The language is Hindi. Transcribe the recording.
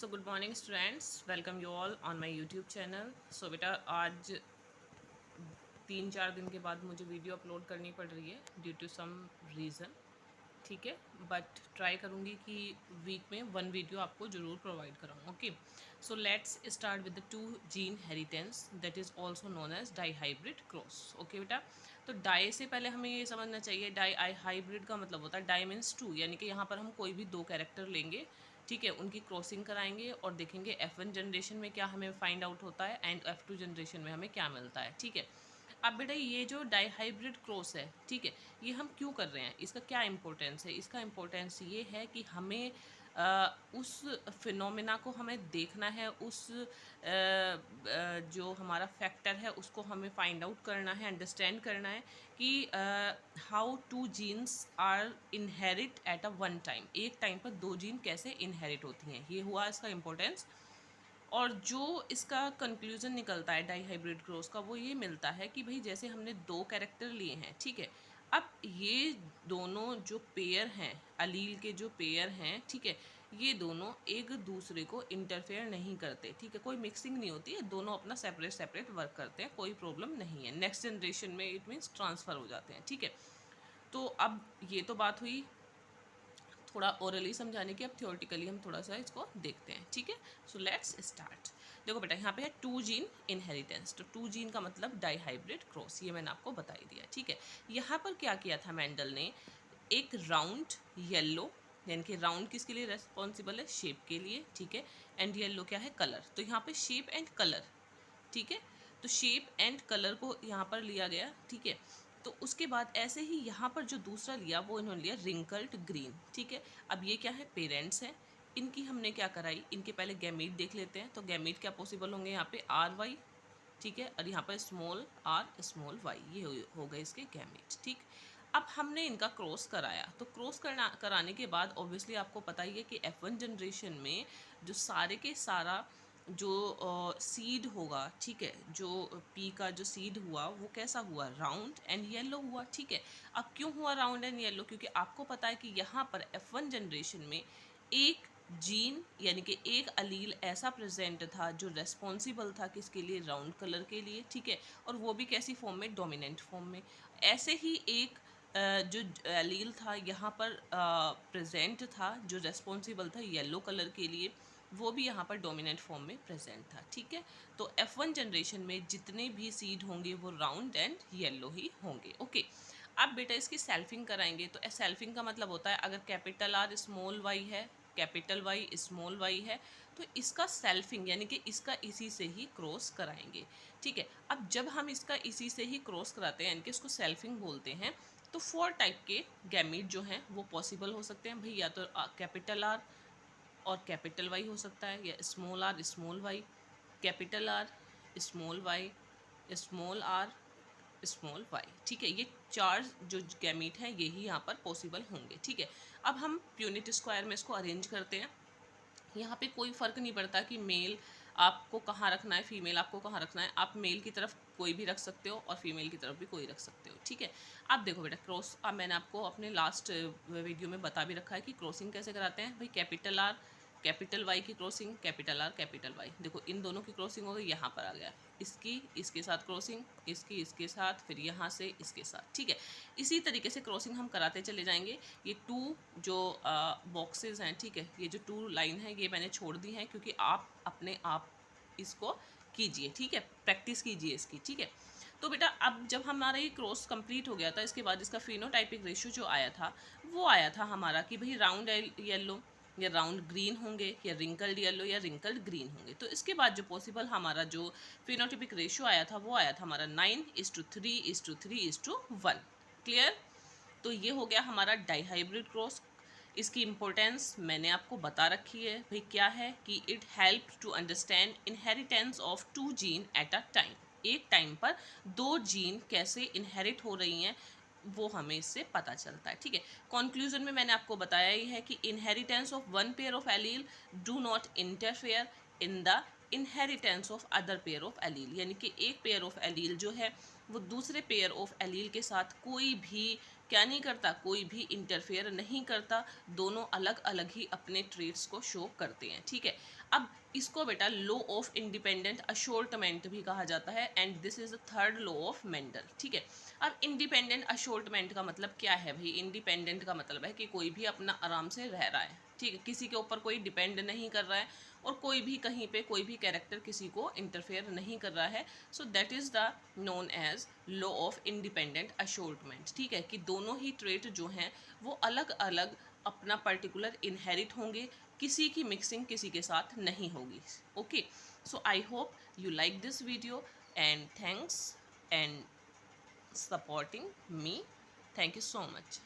So good morning students, welcome you all on my YouTube channel. So बेटा आज 3-4 दिन के बाद मुझे वीडियो अपलोड करनी पड़ रही है ड्यू टू सम रीज़न, ठीक है। बट ट्राई करूँगी कि वीक में 1 वीडियो आपको ज़रूर प्रोवाइड कराऊँ। Okay, so let's start with the 2 gene inheritance that is also known as dihybrid cross. Okay बेटा, तो डाई से पहले हमें ये समझना चाहिए, डाई आई हाइब्रिड का मतलब होता है डाई मीन्स 2, यानी कि यहाँ पर हम कोई भी 2 कैरेक्टर लेंगे, ठीक है, उनकी क्रॉसिंग कराएंगे और देखेंगे F1 जनरेशन में क्या हमें फाइंड आउट होता है एंड F2 जनरेशन में हमें क्या मिलता है, ठीक है। अब बेटा ये जो डाईहाइब्रिड क्रॉस है, ठीक है, ये हम क्यों कर रहे हैं, इसका क्या इंपॉर्टेंस है? इसका इंपॉर्टेंस ये है कि हमें उस फिनोमेना को हमें देखना है, उस जो हमारा फैक्टर है उसको हमें फाइंड आउट करना है, अंडरस्टैंड करना है कि how 2 genes are inherit at a one time, एक टाइम पर 2 जीन कैसे इनहेरिट होती हैं, ये हुआ इसका इंपॉर्टेंस। और जो इसका कंक्लूजन निकलता है डाई हाइब्रिड क्रॉस का, वो ये मिलता है कि भाई जैसे हमने 2 कैरेक्टर लिए हैं, ठीक है, अब ये दोनों जो पेयर हैं, अलील के जो पेयर हैं, ठीक है, ये दोनों एक दूसरे को इंटरफेयर नहीं करते, ठीक है, कोई मिक्सिंग नहीं होती है, दोनों अपना सेपरेट सेपरेट वर्क करते हैं, कोई प्रॉब्लम नहीं है। नेक्स्ट जनरेशन में इट मीन्स ट्रांसफ़र हो जाते हैं, ठीक है। तो अब ये तो बात हुई थोड़ा ओरली समझाने की, अब थियोरटिकली हम थोड़ा सा इसको देखते हैं, ठीक है। सो लेट्स स्टार्ट। देखो बेटा यहाँ पे है 2 जीन इनहेरिटेंस, तो 2 जीन का मतलब डाई हाइब्रिड क्रॉस, ये मैंने आपको बता ही दिया, ठीक है। यहाँ पर क्या किया था मेंडल ने, एक राउंड येलो, यानी कि राउंड किसके लिए रेस्पॉन्सिबल है, शेप के लिए, ठीक है, एंड येलो क्या है, कलर। तो यहाँ पे शेप एंड कलर, ठीक है, तो शेप एंड कलर को यहाँ पर लिया गया, ठीक है। तो उसके बाद ऐसे ही यहाँ पर जो दूसरा लिया वो इन्होंने लिया रिंकल्ड ग्रीन, ठीक है। अब ये क्या है, पेरेंट्स हैं, इनकी हमने क्या कराई, इनके पहले गैमीट देख लेते हैं। तो गैमीट क्या पॉसिबल होंगे यहाँ पे, आर वाई, ठीक है, और यहाँ पर स्मॉल आर स्मॉल वाई, ये हो गए इसके गैमीट, ठीक। अब हमने इनका क्रॉस कराया, तो क्रॉस कराने के बाद ऑब्वियसली आपको पता ही है कि F1 जनरेशन में जो सारे के सारा जो सीड होगा, ठीक है, जो पी का जो सीड हुआ वो कैसा हुआ, राउंड एंड येलो हुआ, ठीक है। अब क्यों हुआ राउंड एंड येलो, क्योंकि आपको पता है कि यहाँ पर F1 जनरेशन में एक जीन यानी कि एक अलील ऐसा प्रेजेंट था जो रेस्पॉन्सिबल था किसके लिए, राउंड कलर के लिए, ठीक है, और वो भी कैसी फॉर्म में, डोमिनेंट फॉर्म में। ऐसे ही एक जो अलील था यहाँ पर प्रेजेंट था जो रेस्पॉन्सिबल था येलो कलर के लिए, वो भी यहाँ पर डोमिनेंट फॉर्म में प्रेजेंट था, ठीक है। तो F1 जनरेशन में जितने भी सीड होंगे वो राउंड एंड येलो ही होंगे, ओके। अब बेटा इसकी सेल्फिंग कराएंगे, तो सेल्फिंग का मतलब होता है अगर कैपिटल आर स्मॉल वाई है, कैपिटल वाई स्मॉल वाई है, तो इसका सेल्फिंग यानी कि इसका इसी से ही क्रॉस कराएंगे, ठीक है। अब जब हम इसका इसी से ही क्रॉस कराते हैं यानी कि इसको सेल्फिंग बोलते हैं, तो 4 टाइप के गैमीट जो हैं वो पॉसिबल हो सकते हैं भाई, या तो कैपिटल आर और कैपिटल वाई हो सकता है, या small R small Y, capital R small Y, small R small Y, ठीक है। ये 4 जो गैमीट हैं यही यहाँ पर पॉसिबल होंगे, ठीक है। अब हम यूनिट स्क्वायर में इसको अरेंज करते हैं। यहाँ पे कोई फ़र्क नहीं पड़ता कि मेल आपको कहाँ रखना है, फीमेल आपको कहाँ रखना है, आप मेल की तरफ कोई भी रख सकते हो और फीमेल की तरफ भी कोई रख सकते हो, ठीक है। अब देखो बेटा क्रॉस, अब मैंने आपको अपने लास्ट वीडियो में बता भी रखा है कि क्रॉसिंग कैसे कराते हैं भाई, कैपिटल आर कैपिटल वाई की crossing, capital R capital Y, देखो इन दोनों की क्रॉसिंग हो गई, यहाँ पर आ गया इसकी इसके साथ क्रॉसिंग, इसकी इसके साथ, फिर यहाँ से इसके साथ, ठीक है। इसी तरीके से क्रॉसिंग हम कराते चले जाएंगे। ये 2 जो बॉक्सेस हैं, ठीक है, ये जो 2 लाइन है ये मैंने छोड़ दी हैं क्योंकि आप अपने आप इसको कीजिए, ठीक है, प्रैक्टिस कीजिए इसकी, ठीक है। तो बेटा अब जब हमारा ये क्रॉस कंप्लीट हो गया था, इसके बाद इसका फिनोटाइपिक रेशियो जो आया था वो आया था हमारा कि भाई राउंड येलो या राउंड ग्रीन होंगे, या रिंकल्ड येलो या रिंकल्ड ग्रीन होंगे। तो इसके बाद जो पॉसिबल हमारा जो फिनोटाइपिक रेशियो आया था वो आया था हमारा 9:3:3:1। क्लियर? तो ये हो गया हमारा डाईहाइब्रिड क्रॉस। इसकी इम्पोर्टेंस मैंने आपको बता रखी है भाई, क्या है कि it help to understand inheritance of 2 gene at a time, एक टाइम पर 2 जीन कैसे इनहेरिट हो रही हैं वो हमें इससे पता चलता है, ठीक है। कंक्लूजन में मैंने आपको बताया ही है कि inheritance of one pair of allele do not interfere in the inheritance of other pair of allele, यानी कि एक पेयर ऑफ एलील जो है वो दूसरे पेयर ऑफ एलील के साथ कोई भी क्या नहीं करता, कोई भी इंटरफेयर नहीं करता, दोनों अलग अलग ही अपने ट्रेड्स को शो करते हैं, ठीक है। अब इसको बेटा लॉ ऑफ इंडिपेंडेंट अशोर्टमेंट भी कहा जाता है, and this is the third law of Mendel, ठीक है। अब इंडिपेंडेंट अशोर्टमेंट का मतलब क्या है भाई? इंडिपेंडेंट का मतलब है कि कोई भी अपना आराम से रह रहा है, ठीक है, किसी के ऊपर कोई डिपेंड नहीं कर रहा है, और कोई भी कहीं पे कोई भी कैरेक्टर किसी को इंटरफेयर नहीं कर रहा है। So that is the known as law of independent assortment, ठीक है, कि दोनों ही ट्रेट जो हैं वो अलग अलग अपना पर्टिकुलर इनहेरिट होंगे, किसी की मिक्सिंग किसी के साथ नहीं होगी। Okay, so I hope you like this video, and thanks and supporting me. Thank you so much.